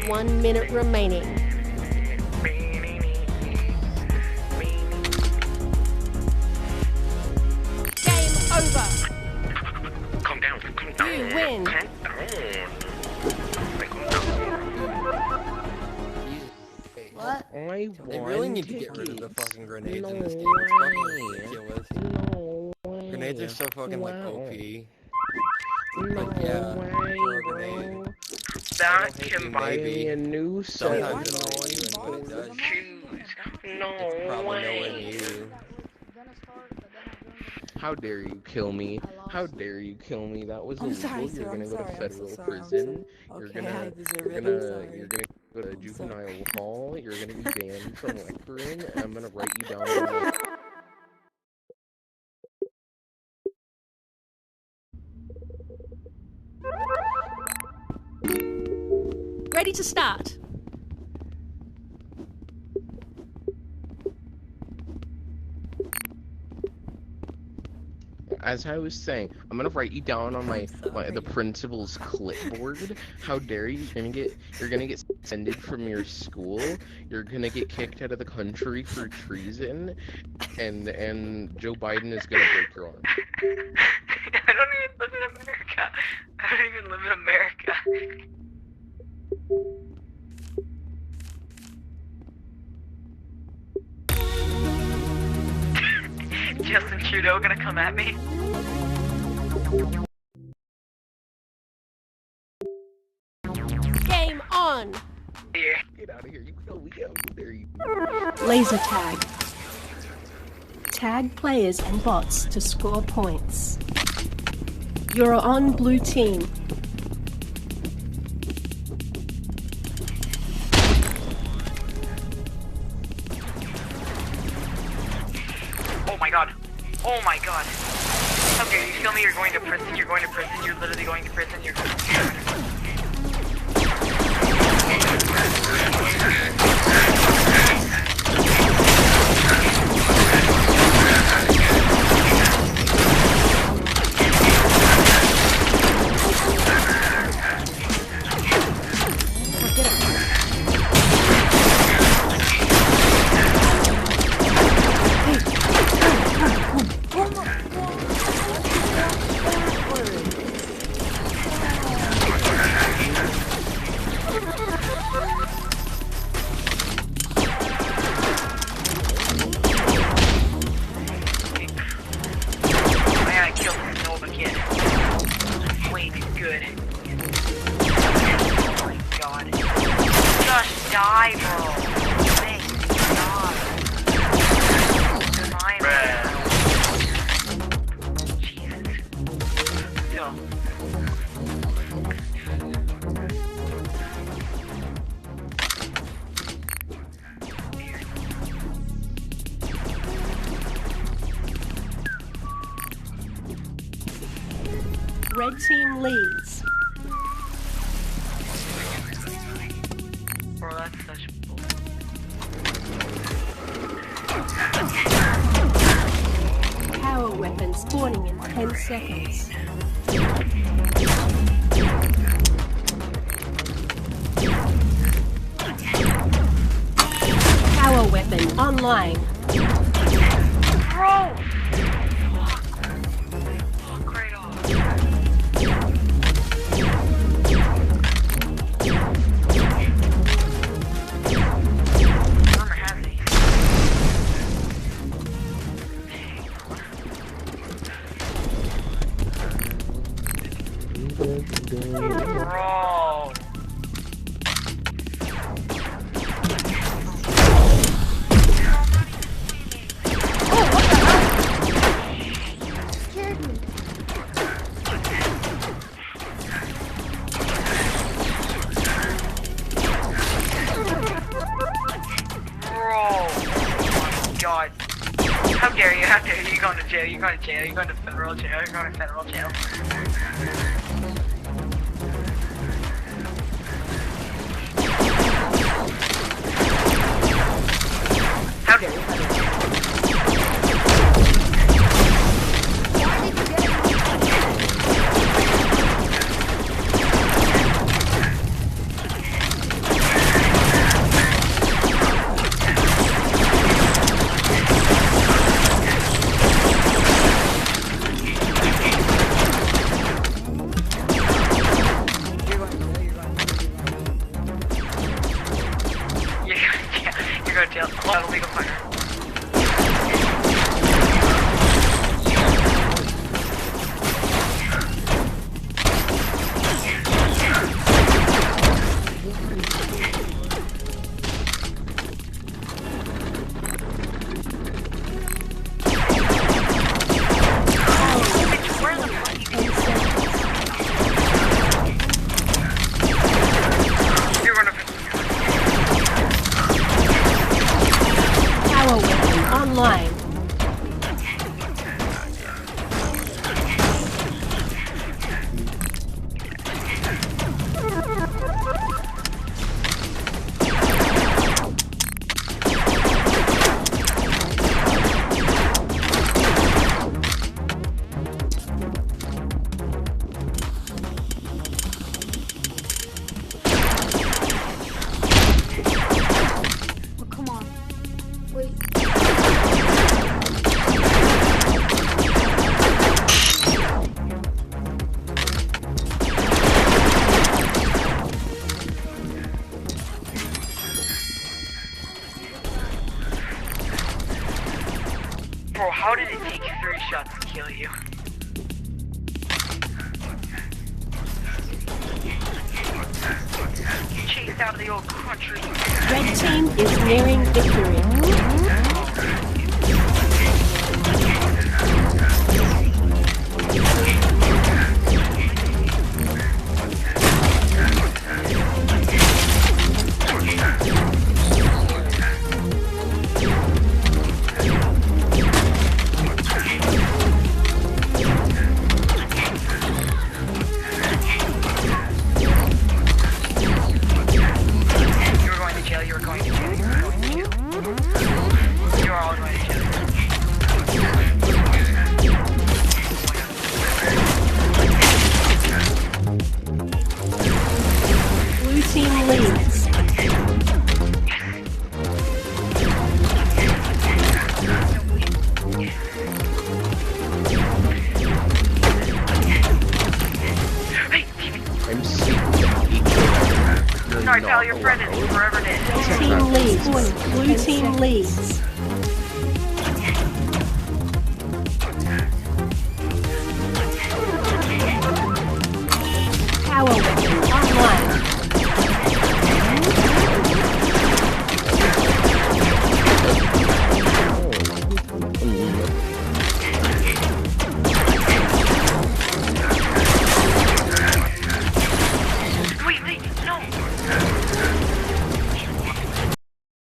1 minute remaining. Game over. Calm down. You win. Calm What? They really need to get rid of the fucking grenades in this game. It's fucking ridiculous. Grenades are so fucking like OP. Like yeah, throw a grenade. That hate can you, buy maybe. me a new cell Sometimes it'll hit you, and when it does, shoes. it's No probably nowhere way. near you. How dare you kill me? How dare you kill me? That was illegal. You're gonna go to federal prison. You're gonna go to juvenile hall. You're gonna be banned from lecturing. And I'm gonna write you down. On Ready to start. As I was saying, I'm gonna write you down on the principal's clipboard. How dare you? You're gonna get suspended from your school. You're gonna get kicked out of the country for treason, and Joe Biden is gonna break your arm. I don't even live in America. I don't even live in America. Justin Trudeau gonna come at me? Game on. Yeah. Get out of here! You kill me! How dare you? Laser tag. Tag players and bots to score points. You're on blue team. Oh my god. Oh my god. How dare you kill me? You're going to prison. You're going to prison. You're literally going to prison. You're going to prison. Die, bro. Thank God. Jesus. Yo. Red team leads. Bro, that's such bull. Power weapon spawning in 10 seconds. Power weapon online. Bro! Fuck right off. Armor has these. Bro! God. How dare you? How dare you? You're going to jail. You're going to jail. You're going to federal jail. You're going to federal jail. How dare you? how did it take you 3 shots to kill you? Chased out of the old country. Red team is nearing victory. Sorry, pal, your friend is forever dead. Team leads. Blue team leads. Power.